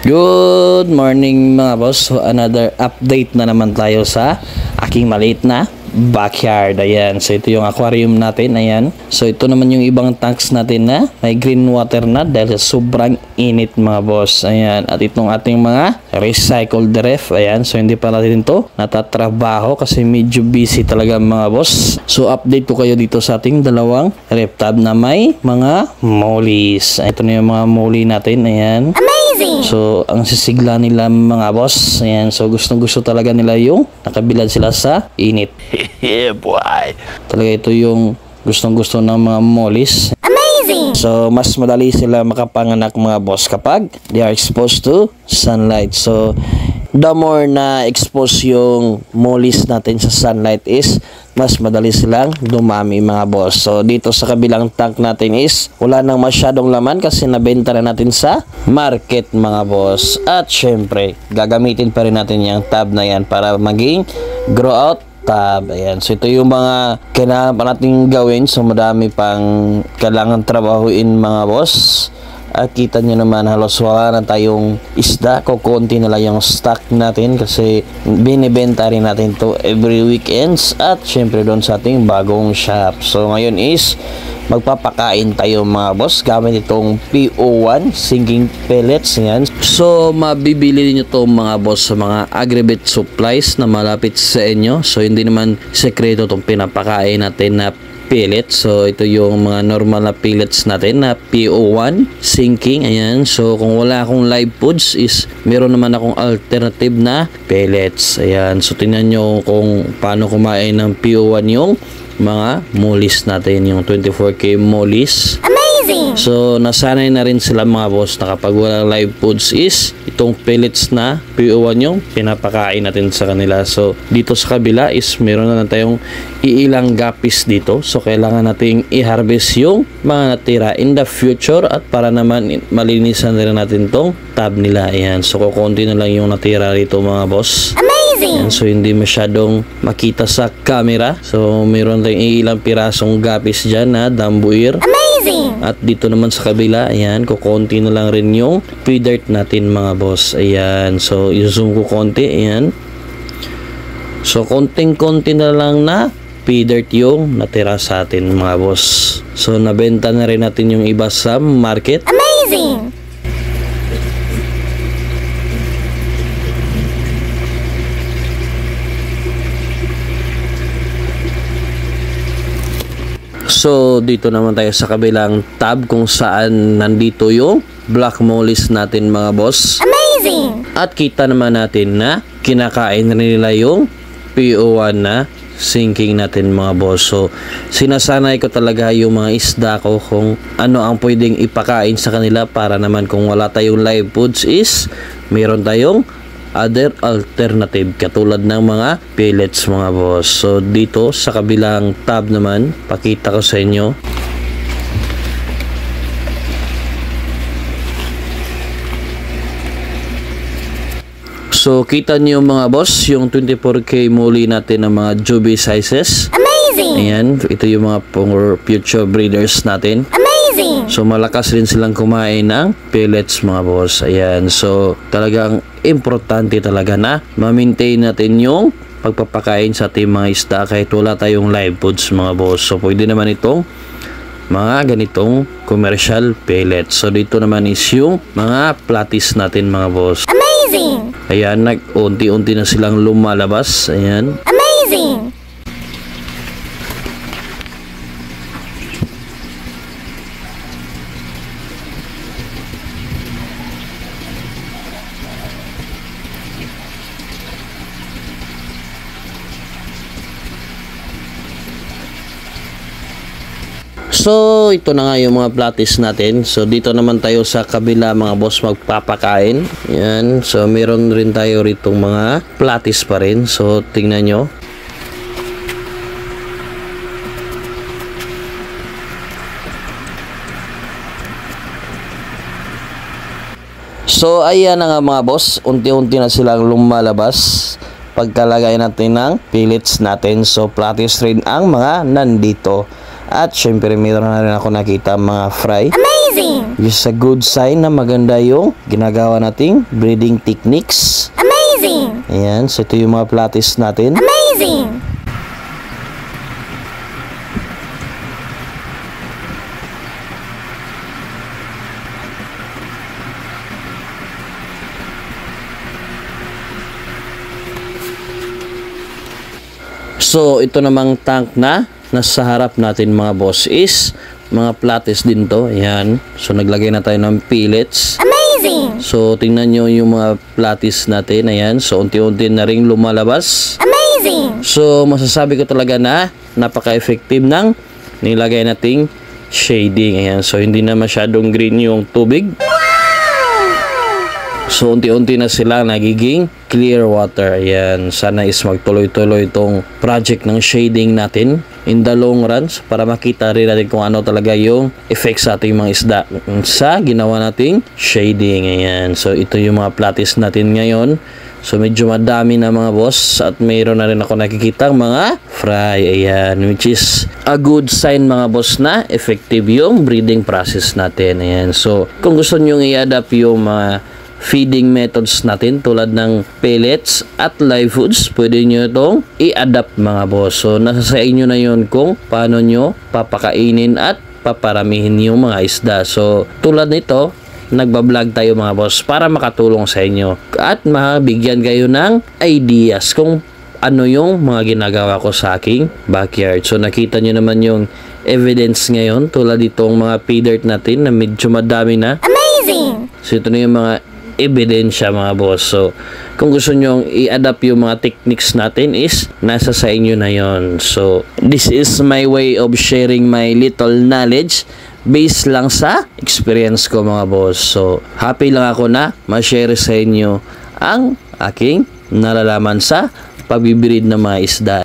Good morning mga boss. So another update na naman tayo sa aking maliit na backyard. Ayan. So ito yung aquarium natin. Ayan. So ito naman yung ibang tanks natin na may green water na dahil sa sobrang init mga boss. Ayan. At itong ating mga recycled ref. Ayan. So hindi pa natin ito natatrabaho kasi medyo busy talaga mga boss. So update ko kayo dito sa ating dalawang ref tab na may mga mollies. Ito na yung mga molly natin. Ayan. So, ang sisigla nila mga boss, ayan, so gustong-gusto talaga nila yung nakabilad sila sa init. Yeah, boy. Talaga ito yung gustong-gusto ng mga mollies. Amazing! So, mas madali sila makapanganak mga boss kapag they are exposed to sunlight. So, the more na expose yung mollies natin sa sunlight is mas madali silang dumami mga boss. So dito sa kabilang tank natin is wala nang masyadong laman kasi nabenta na natin sa market mga boss. At syempre gagamitin pa rin natin yung tab na yan para maging grow out tab. Ayan. So ito yung mga kailangan pa natin gawin. So madami pang kailangan trabahuin mga boss. At kita nyo naman halos wala na tayong isda, kukunti na lang yung stock natin kasi binibenta rin natin to every weekends at syempre doon sa ating bagong shop. So ngayon is magpapakain tayo mga boss gamit itong PO1 sinking pellets. Yan. So mabibili niyo to mga boss sa mga agribet supplies na malapit sa inyo. So hindi naman sekreto itong pinapakain natin na pellets. So ito yung mga normal na pellets natin na PO1 sinking. Ayan. So kung wala akong live foods is meron naman akong alternative na pellets. Ayan. So tingnan nyo kung paano kumain ng PO1 yung mga mollies natin, yung 24K mollies. So nasanay na rin sila mga boss na kapag walang live foods is itong pellets na PO1 yung pinapakain natin sa kanila. So dito sa kabila is meron na tayong iilang gapis dito. So kailangan nating i-harvest yung mga natira in the future at para naman malinisan na rin natin tong tab nila. Ayan. So kukunti na lang yung natira rito mga boss. Ayan, so hindi masyadong makita sa camera. So meron tayong ilang pirasong gapis dyan na dambuir. At dito naman sa kabila, ayan, kukunti na lang rin yung feed-dirt natin mga boss. Ayan, so i-zoom ko konti, ayan. So konting-konti na lang na feed-dirt yung natira sa atin mga boss. So nabenta na rin natin yung iba sa market. So dito naman tayo sa kabilang tab kung saan nandito yung black mollies natin mga boss. At kita naman natin na kinakain nila yung PO1 na sinking natin mga boss. So sinasanay ko talaga yung mga isda ko kung ano ang pwedeng ipakain sa kanila para naman kung wala tayong live foods is meron tayong other alternative katulad ng mga pellets mga boss. So dito sa kabilang tab naman pakita ko sa inyo. So kita niyo mga boss yung 24K molly natin ng mga juvie sizes. Ayan, ito yung mga future breeders natin. So malakas rin silang kumain ng pellets mga boss. Ayan, so talagang importante talaga na ma-maintain natin yung pagpapakain sa ating mga isda kahit wala tayong live foods mga boss. So pwede naman itong mga ganitong commercial pellets. So dito naman is yung mga platis natin mga boss. Ayan, nag-unti-unti na silang lumalabas. Ayan. So ito na nga yung mga platis natin. So dito naman tayo sa kabila mga boss magpapakain. Yan. So meron rin tayo ritong mga platis pa rin. So tingnan nyo. So ayan na nga mga boss. Unti-unti na silang lumalabas pagkalagay natin ng pellets natin. So platis rin ang mga nandito. At syempre meron na rin ako nakita mga fry. Amazing! Which is a good sign na maganda yung ginagawa nating breeding techniques. Amazing! Ayan, so ito yung mga platis natin. Amazing! So ito namang tank na nasa harap natin mga boss is mga platis din to. Ayan, so naglagay na tayo ng pellets. Amazing! So tingnan nyo yung mga platis natin. Ayan, so unti-unti na rin lumalabas. Amazing! So masasabi ko talaga na napaka-effective ng nilagay nating shading. Ayan, so hindi na masyadong green yung tubig. So unti-unti na sila nagiging clear water. Ayan, sana is magtuloy-tuloy itong project ng shading natin in the long run para makita rin natin kung ano talaga yung effect sa ating mga isda sa ginawa nating shading. Ayan, so ito yung mga platis natin ngayon. So medyo madami na mga boss at mayroon na rin ako nakikita mga fry. Ayan, which is a good sign mga boss na effective yung breeding process natin. Ayan, so kung gusto nyo i-adapt yung mga feeding methods natin tulad ng pellets at live foods, pwede nyo itong i-adapt mga boss. So nasa sa inyo na yun kung paano nyo papakainin at paparamihin yung mga isda. So tulad nito, nagbablog tayo mga boss para makatulong sa inyo at mabigyan kayo ng ideas kung ano yung mga ginagawa ko sa aking backyard. So nakita nyo naman yung evidence ngayon tulad itong mga pea dirt natin na medyo madami na. Amazing! So ito na yung mga ebidensya mga boss. So kung gusto nyo i-adapt yung mga techniques natin is nasa sa inyo na yon. So this is my way of sharing my little knowledge based lang sa experience ko mga boss. So happy lang ako na ma-share sa inyo ang aking nalalaman sa pagbibreed ng mga isda.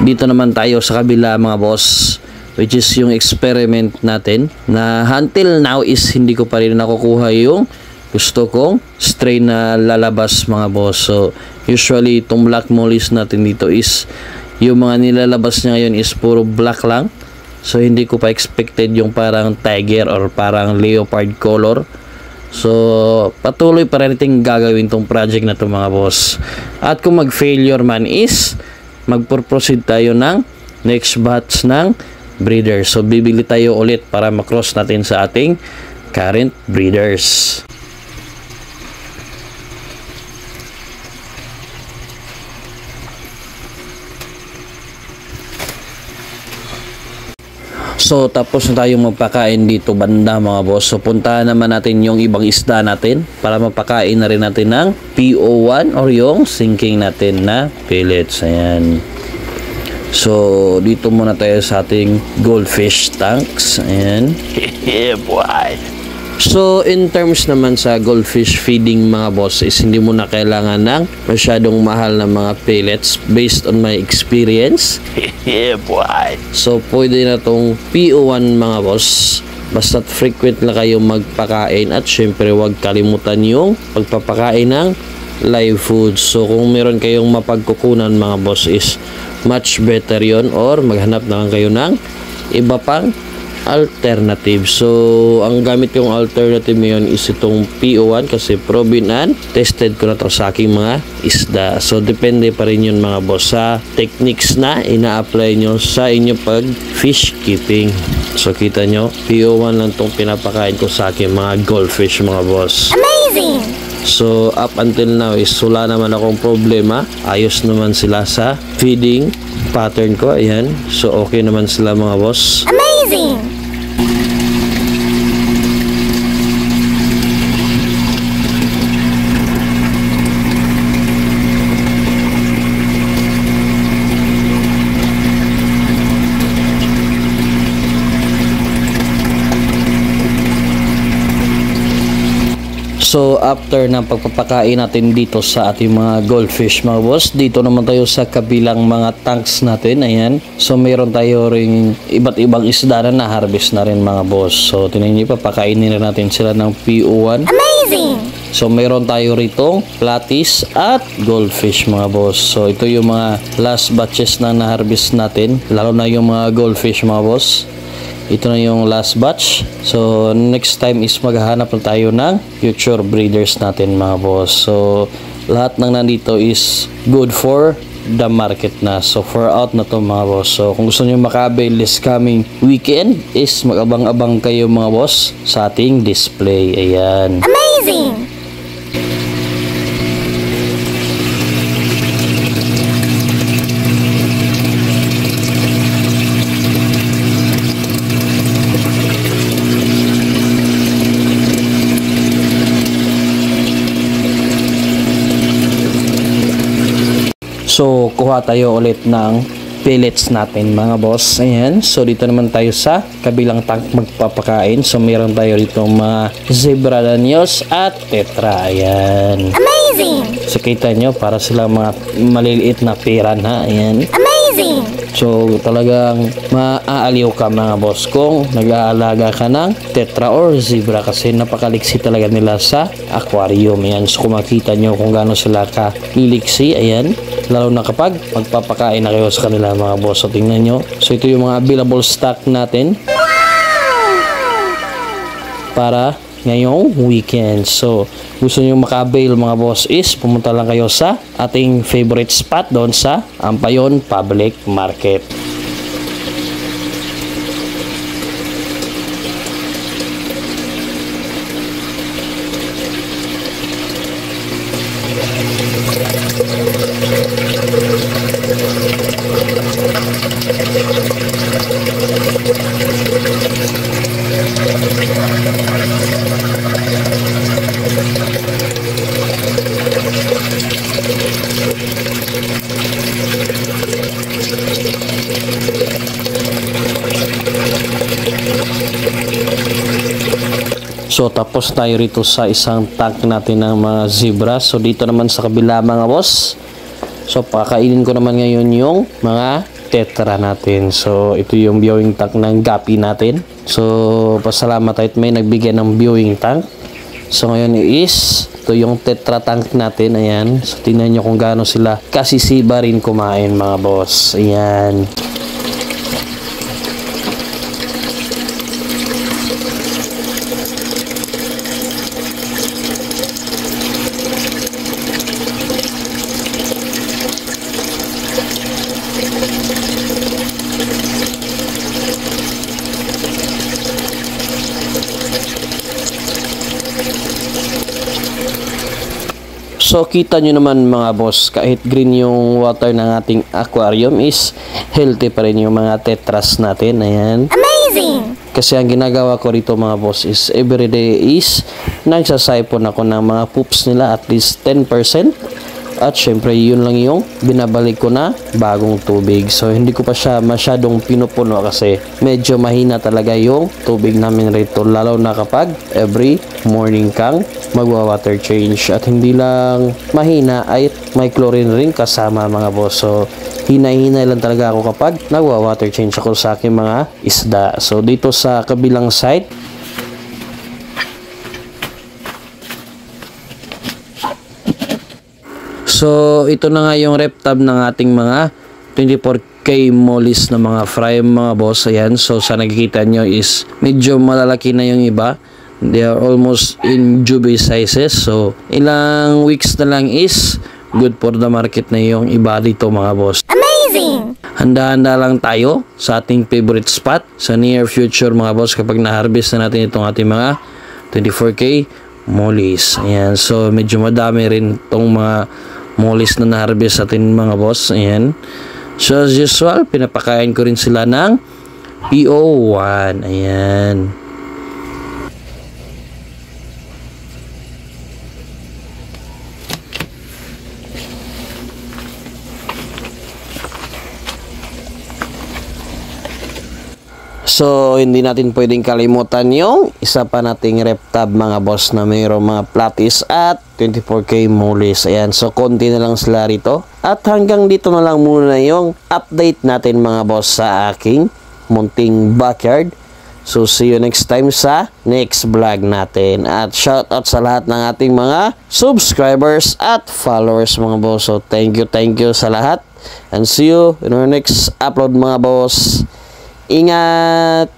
Dito naman tayo sa kabila mga boss, which is yung experiment natin na until now is hindi ko pa rin nakukuha yung gusto kong strain na lalabas mga boss. So usually itong black mollies natin dito is yung mga nilalabas niya ngayon is puro black lang. So hindi ko pa expected yung parang tiger or parang leopard color. So patuloy pa rin natin gagawin tong project na to mga boss. At kung mag-failure man is mag-proceed tayo ng next batch ng breeder. So bibili tayo ulit para makross natin sa ating current breeders. So tapos na tayong magpakain dito banda mga boss. So puntahan naman natin yung ibang isda natin para mapakain na rin natin ng PO1 or yung sinking natin na pellets. Ayan. So dito muna tayo sa ating goldfish tanks. Ayan. Yeah boy. So in terms naman sa goldfish feeding mga boss is hindi mo na kailangan ng masyadong mahal na mga pellets based on my experience. Yeah boy. So pwede na tong PO1 mga boss. Basta't frequent na kayo magpakain at syempre huwag kalimutan yung pagpapakain ng live food. So kung meron kayong mapagkukunan mga boss is much better yon or maghanap na lang kayo ng iba pang alternative. So ang gamit kong alternative ngayon is itong PO1 kasi proven and tested ko na to sa aking mga isda. So depende pa rin yun mga boss sa techniques na ina-apply nyo sa inyo pag fish keeping. So kita nyo, PO1 lang tong pinapakain ko sa aking mga goldfish mga boss. Amazing! So up until now is wala naman akong problema. Ayos naman sila sa feeding pattern ko. Ayan. So okay naman sila mga boss. Amazing! So after ng pagpapakain natin dito sa ating mga goldfish mga boss, dito naman tayo sa kabilang mga tanks natin. Ayan. So mayroon tayo ring iba't ibang isda na na-harvest na rin mga boss. So tingnan niyo, papakainin na natin sila ng PO1. Amazing! So mayroon tayo rito platis at goldfish mga boss. So ito yung mga last batches na na-harvest natin, lalo na yung mga goldfish mga boss. ito na yung last batch. So next time is maghahanap na tayo ng future breeders natin mga boss. So lahat ng nandito is good for the market na. So for out na to mga boss. So kung gusto nyo makabail this coming weekend is mag-abang-abang kayo mga boss sa ating display. Ayan. Amazing! So, kuha tayo ulit ng pellets natin mga boss. Ayan. So, dito naman tayo sa kabilang tank magpapakain. So, meron tayo dito mga zebra danios at tetra. Ayan. Amazing! So, kita nyo, para sila mga maliliit na piranha. Ayan. Amazing! So, talagang maaaliw ka mga boss kung nag-aalaga ka ng tetra or zebra kasi napakaliksi talaga nila sa aquarium. Ayan. So, kung makita nyo kung gaano sila kaliksi, ayan. Lalo na kapag magpapakain na kayo sa kanila mga boss. So, tingnan nyo. So, ito yung mga available stock natin para ngayong weekend. So, gusto nyo maka-avail mga boss is pumunta lang kayo sa ating favorite spot doon sa Ampayon Public Market. So tapos tayo rito sa isang tank natin ng mga zebra. So dito naman sa kabila mga boss. So pakainin ko naman ngayon yung mga tetra natin. So ito yung viewing tank ng gapi natin. So pasalamat tayo at may nagbigay ng viewing tank. So ngayon is ito yung tetra tank natin. Ayan. So tingnan nyo kung gaano sila kasisiba rin kumain mga boss. Ayan. So kita nyo naman mga boss, kahit green yung water ng ating aquarium is healthy pa rin yung mga tetras natin. Ayan. Amazing! Kasi ang ginagawa ko rito mga boss is everyday is nagsasipon ako ng mga poops nila at least 10%. At syempre yun lang yung binabalik ko na bagong tubig. So hindi ko pa siya masyadong pinupuno kasi medyo mahina talaga yung tubig namin rito. Lalo na kapag every morning kang magwa-water change. At hindi lang mahina ay may chlorine rin kasama mga boss. So hinay-hinay lang talaga ako kapag nagwa-water change ako sa aking mga isda. So dito sa kabilang side, so, ito na nga yung rep tab ng ating mga 24K mollies na mga fry mga boss. Ayan. So, sa nakikita nyo is medyo malalaki na yung iba. They are almost in juvie sizes. So, ilang weeks na lang is good for the market na yung iba dito mga boss. Amazing! Handa-handa lang tayo sa ating favorite spot sa near future mga boss kapag na-harvest na natin itong ating mga 24K mollies. Ayan. So, medyo madami rin itong mga mollies na na-harvest natin mga boss. Ayan. So as usual, pinapakain ko rin sila ng PO1. Ayan. So, hindi natin pwedeng kalimutan yung isa pa nating rep tab mga boss na mayroong mga platis at 24K mollies. Ayan, so konti na lang sila rito. At hanggang dito na lang muna yung update natin mga boss sa aking munting backyard. So, see you next time sa next vlog natin. At shout out sa lahat ng ating mga subscribers at followers mga boss. So, thank you sa lahat. And see you in our next upload mga boss. Ingat!